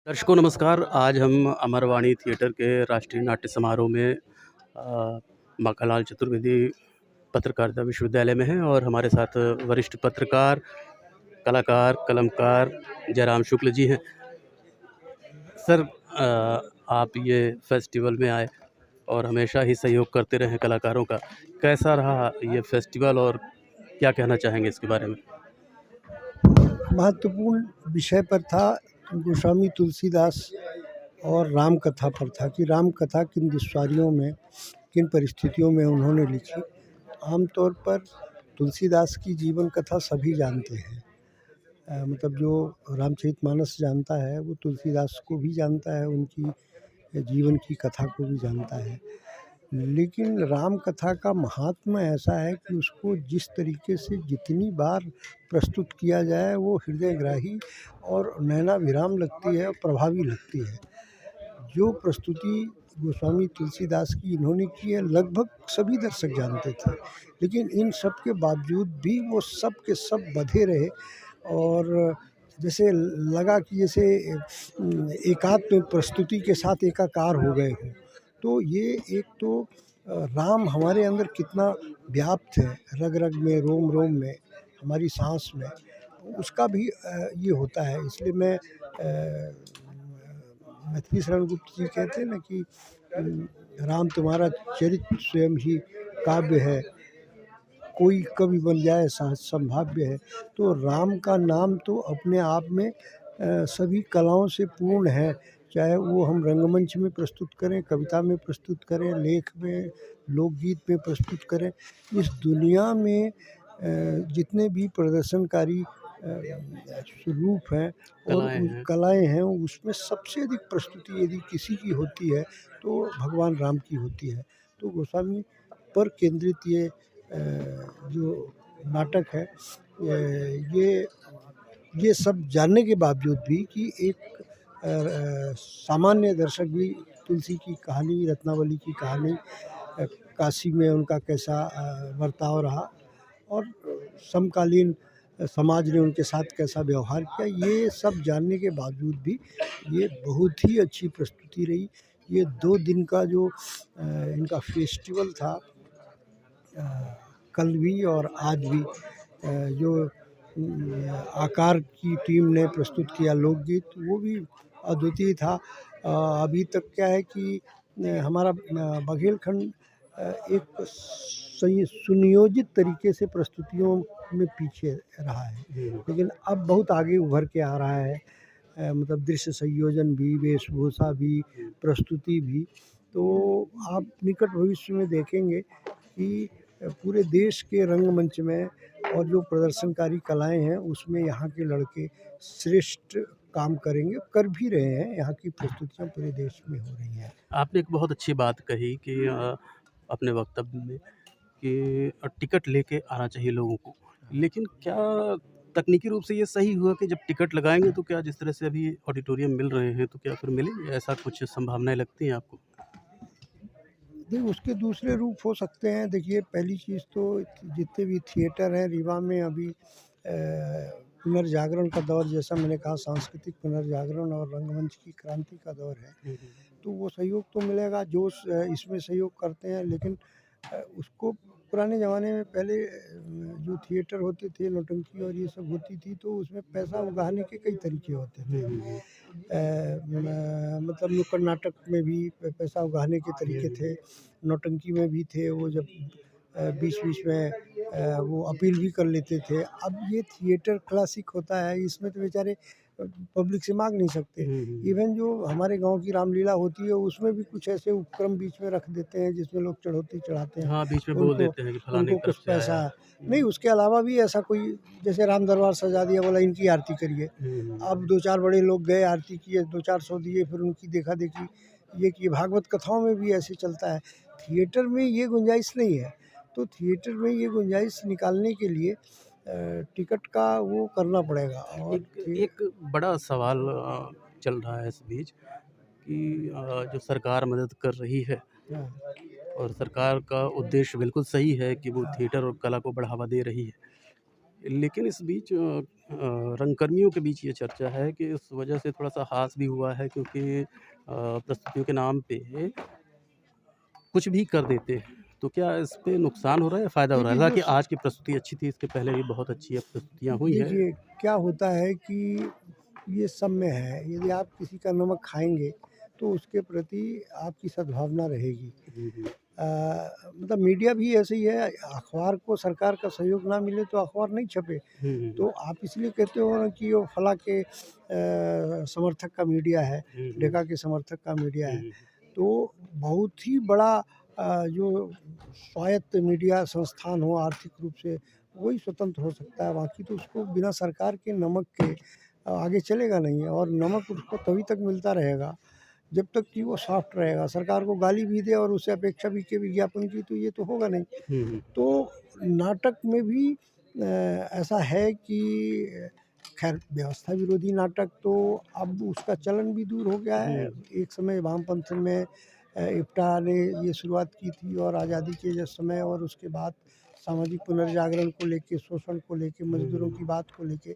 दर्शकों नमस्कार। आज हम अमरवाणी थिएटर के राष्ट्रीय नाट्य समारोह में माखनलाल चतुर्वेदी पत्रकारिता विश्वविद्यालय में हैं और हमारे साथ वरिष्ठ पत्रकार, कलाकार, कलमकार जयराम शुक्ल जी हैं। सर, आप ये फेस्टिवल में आए और हमेशा ही सहयोग करते रहे कलाकारों का। कैसा रहा ये फेस्टिवल और क्या कहना चाहेंगे इसके बारे में? महत्वपूर्ण विषय पर था। गोस्वामी तुलसीदास और राम कथा पर था कि राम कथा किन दुश्वारियों में, किन परिस्थितियों में उन्होंने लिखी। आमतौर पर तुलसीदास की जीवन कथा सभी जानते हैं। मतलब जो रामचरितमानस जानता है वो तुलसीदास को भी जानता है, उनकी जीवन की कथा को भी जानता है। लेकिन राम कथा का महात्म्य ऐसा है कि उसको जिस तरीके से जितनी बार प्रस्तुत किया जाए वो हृदयग्राही और नयनाभिराम लगती है और प्रभावी लगती है। जो प्रस्तुति गोस्वामी तुलसीदास की इन्होंने की है लगभग सभी दर्शक जानते थे, लेकिन इन सब के बावजूद भी वो सब के सब बधे रहे और जैसे लगा कि जैसे एकात्म प्रस्तुति के साथ एकाकार हो गए हों। तो ये एक तो राम हमारे अंदर कितना व्याप्त है, रग रग में, रोम रोम में, हमारी सांस में, उसका भी ये होता है। इसलिए मैं मैथिली शरण गुप्त जी कहते हैं ना कि राम तुम्हारा चरित्र स्वयं ही काव्य है, कोई कवि बन जाए सहज संभाव्य है। तो राम का नाम तो अपने आप में सभी कलाओं से पूर्ण है, चाहे वो हम रंगमंच में प्रस्तुत करें, कविता में प्रस्तुत करें, लेख में, लोकगीत में प्रस्तुत करें। इस दुनिया में जितने भी प्रदर्शनकारी रूप हैं और कलाएँ हैं, उसमें सबसे अधिक प्रस्तुति यदि किसी की होती है तो भगवान राम की होती है। तो गोस्वामी पर केंद्रित ये जो नाटक है, ये सब जानने के बावजूद भी कि एक सामान्य दर्शक भी तुलसी की कहानी, रत्नावली की कहानी, काशी में उनका कैसा बर्ताव रहा और समकालीन समाज ने उनके साथ कैसा व्यवहार किया, ये सब जानने के बावजूद भी ये बहुत ही अच्छी प्रस्तुति रही। ये 2 दिन का जो इनका फेस्टिवल था, कल भी और आज भी, जो आकार की टीम ने प्रस्तुत किया लोकगीत, वो भी अद्वितीय था। अभी तक क्या है कि हमारा बघेलखंड एक सही सुनियोजित तरीके से प्रस्तुतियों में पीछे रहा है, लेकिन अब बहुत आगे उभर के आ रहा है। मतलब दृश्य संयोजन भी, वेशभूषा भी, प्रस्तुति भी। तो आप निकट भविष्य में देखेंगे कि पूरे देश के रंगमंच में और जो प्रदर्शनकारी कलाएँ हैं उसमें यहाँ के लड़के श्रेष्ठ काम करेंगे, कर भी रहे हैं। यहाँ की प्रस्तुतियाँ पूरे देश में हो रही हैं। आपने एक बहुत अच्छी बात कही कि अपने वक्तव्य में कि टिकट लेके आना चाहिए लोगों को। लेकिन क्या तकनीकी रूप से ये सही हुआ कि जब टिकट लगाएँगे तो क्या जिस तरह से अभी ऑडिटोरियम मिल रहे हैं तो क्या फिर मिलेंगे? ऐसा कुछ संभावनाएँ लगती हैं आपको? देखिए उसके दूसरे रूप हो सकते हैं। देखिए पहली चीज़ तो जितने भी थिएटर हैं रीवा में अभी पुनर्जागरण का दौर, जैसा मैंने कहा, सांस्कृतिक पुनर्जागरण और रंगमंच की क्रांति का दौर है। तो वो सहयोग तो मिलेगा जो इसमें सहयोग करते हैं, लेकिन उसको पुराने ज़माने में पहले जो थिएटर होते थे, नौटंकी और ये सब होती थी, तो उसमें पैसा उगाहने के कई तरीके होते थे। मतलब नुक्कड़ नाटक में भी पैसा उगाहने के तरीके थे, नौटंकी में भी थे। वो जब बीच-बीच में वो अपील भी कर लेते थे। अब ये थिएटर क्लासिक होता है, इसमें तो बेचारे पब्लिक से माँग नहीं सकते। इवन जो हमारे गाँव की रामलीला होती है उसमें भी कुछ ऐसे उपक्रम बीच में रख देते हैं जिसमें लोग चढ़ौती चढ़ाते हैं। हाँ, बीच में बोल देते हैं कि फलाने उनको की तरफ कुछ से आया पैसा है। नहीं, उसके अलावा भी ऐसा कोई, जैसे राम दरबार सजा दिया, बोला इनकी आरती करिए। अब 2-4 बड़े लोग गए, आरती किए, 2-400 दिए, फिर उनकी देखा-देखी ये कि भागवत कथाओं में भी ऐसे चलता है। थिएटर में ये गुंजाइश नहीं है, तो थिएटर में ये गुंजाइश निकालने के लिए टिकट का वो करना पड़ेगा। और एक बड़ा सवाल चल रहा है इस बीच कि जो सरकार मदद कर रही है हाँ, और सरकार का उद्देश्य बिल्कुल सही है कि वो थिएटर और कला को बढ़ावा दे रही है। लेकिन इस बीच रंगकर्मियों के बीच ये चर्चा है कि इस वजह से थोड़ा-सा हास भी हुआ है, क्योंकि प्रस्तुतियों के नाम पे कुछ भी कर देते हैं। तो क्या इस पे नुकसान हो रहा है या फ़ायदा हो रहा है? देखिए जो हालाँकि स आज की प्रस्तुति अच्छी थी, इसके पहले भी बहुत अच्छी प्रस्तुतियाँ हुई हैं। देखिए, क्या होता है कि ये सब में है, यदि आप किसी का नमक खाएँगे, तो उसके प्रति आपकी सद्भावना रहेगी। हुँ, हुँ। मतलब मीडिया भी ऐसे ही है, अखबार को सरकार का सहयोग ना मिले तो अखबार नहीं छपे। हुँ, हुँ, तो हुँ। आप इसलिए कहते हो ना कि वो फलाँ के समर्थक का मीडिया है, हुँ, हुँ। ढेका के समर्थक का मीडिया हुँ, है। हुँ। तो बहुत ही बड़ा जो स्वायत्त मीडिया संस्थान हो आर्थिक रूप से, वही स्वतंत्र हो सकता है, बाकी तो उसको बिना सरकार के नमक के आगे चलेगा नहीं, और नमक उसको तभी तक मिलता रहेगा जब तक कि वो सॉफ्ट रहेगा। सरकार को गाली भी दे और उससे अपेक्षा भी के विज्ञापन की, तो ये तो होगा नहीं। हुँ, हुँ। तो नाटक में भी ऐसा है कि खैर व्यवस्था विरोधी नाटक तो अब उसका चलन भी दूर हो गया है। हुँ। एक समय वामपंथ में इप्टा ने ये शुरुआत की थी, और आज़ादी के जो समय और उसके बाद सामाजिक पुनर्जागरण को लेके, शोषण को लेके, हुँ, मज़दूरों हुँ। की बात को लेके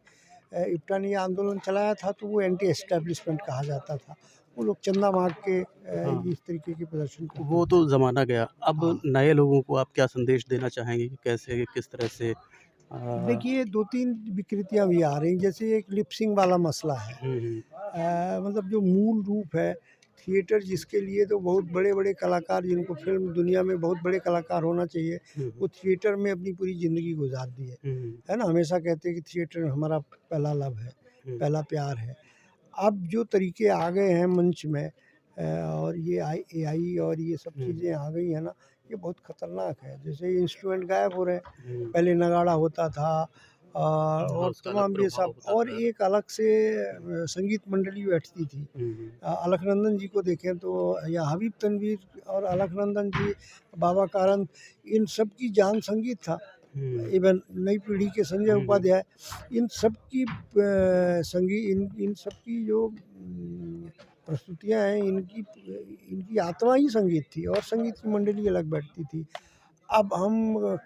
इप्टा ने ये आंदोलन चलाया था, तो वो एंटी एस्टैब्लिशमेंट कहा जाता था। वो लोग चंदा माँग के हाँ, इस तरीके के प्रदर्शन करते वो थे। तो ज़माना गया। अब हाँ। नए लोगों को आप क्या संदेश देना चाहेंगे कि कैसे, किस तरह से देखिए 2-3 विकृतियाँ भी आ रही हैं, जैसे एक लिप सिंक वाला मसला है। हुँ, हुँ। मतलब जो मूल रूप है, थिएटर जिसके लिए तो बहुत बड़े-बड़े कलाकार, जिनको फ़िल्म दुनिया में बहुत बड़े कलाकार होना चाहिए, हुँ, वो हुँ। थिएटर में अपनी पूरी ज़िंदगी गुज़ार दी हुँ, हुँ। है ना? हमेशा कहते हैं कि थिएटर हमारा पहला लव है, हुँ। पहला प्यार है। अब जो तरीके आ गए हैं मंच में और ये एआई और ये सब हुँ, चीज़ें आ गई हैं ना, ये बहुत ख़तरनाक है। जैसे इंस्ट्रूमेंट गायब हो रहे हैं, हुँ। पहले नगाड़ा होता था हाँ, और उसका अलग तमाम ये प्रभाव सब, होता और था। एक अलग से संगीत मंडली बैठती थी। हुँ, हुँ। अलकनंदन जी को देखें तो, या हबीब तनवीर और अलकनंदन जी, बाबा कारंत, इन सब की जान संगीत था। हुँ। इवन नई पीढ़ी के संजय हुँ, हुँ। उपाध्याय, इन सब की इन इन सब की जो प्रस्तुतियाँ हैं, इनकी इनकी आत्मा ही संगीत थी, और संगीत की मंडली अलग बैठती थी। अब हम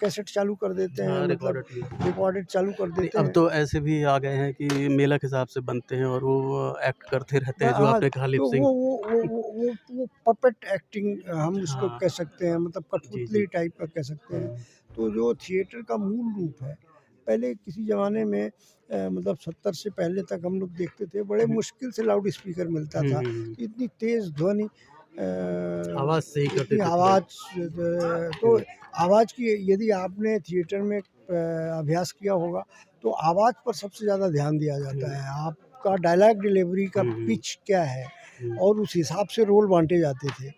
कैसेट चालू कर देते हैं, हाँ, मतलब रिकॉर्डेड म्यूज़िक। रिकॉर्डेड चालू कर नहीं, देते अब हैं। तो ऐसे भी आ गए हैं कि मेला के हिसाब से बनते हैं और वो एक्ट करते रहते हैं, जो हाँ, आपने कहा लिप तो सिंक। वो पपेट एक्टिंग हम उसको हाँ। कह सकते हैं, मतलब जी, जी। कठपुतली टाइप का कह सकते हैं। हुँ। तो जो थिएटर का मूल रूप है, पहले किसी ज़माने में मतलब 70 से पहले तक हम लोग देखते थे, बड़े हुँ, मुश्किल से लाउड स्पीकर मिलता हुँ, था। हुँ, हुँ। इतनी तेज़ ध्वनि, आवाज़ से ही करते इतनी थे पूरे। आवाज़, तो हुँ, आवाज़ की, यदि आपने थिएटर में अभ्यास किया होगा, तो आवाज़ पर सबसे ज़्यादा ध्यान दिया जाता हुँ, है। आपका डायलॉग डिलीवरी का हुँ, हुँ, पिच क्या है, हुँ, और उस हिसाब से रोल बाँटे जाते थे।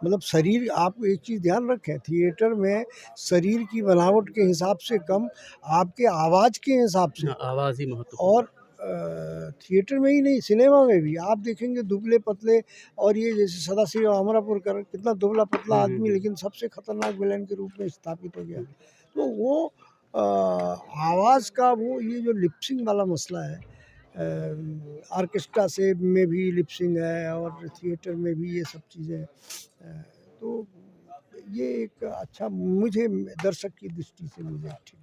मतलब शरीर, आप एक चीज़ ध्यान रखें, थिएटर में शरीर की बनावट के हिसाब से कम, आपके आवाज़ के हिसाब से। हाँ, आवाज़ ही महत्वपूर्ण और है। थिएटर में ही नहीं, सिनेमा में भी आप देखेंगे दुबले-पतले, और ये जैसे सदाशिव अमरापुरकर, कितना दुबला-पतला हुँ, हुँ, आदमी, हुँ, लेकिन सबसे खतरनाक विलेन के रूप में स्थापित हो गया। हुँ। तो वो आवाज़ का वो ये जो लिप सिंक वाला मसला है, ऑर्केस्ट्रा से में भी लिप सिंक है, और थिएटर में भी ये सब चीज़ें तो ये एक अच्छा, मुझे दर्शक की दृष्टि से मुझे ठीक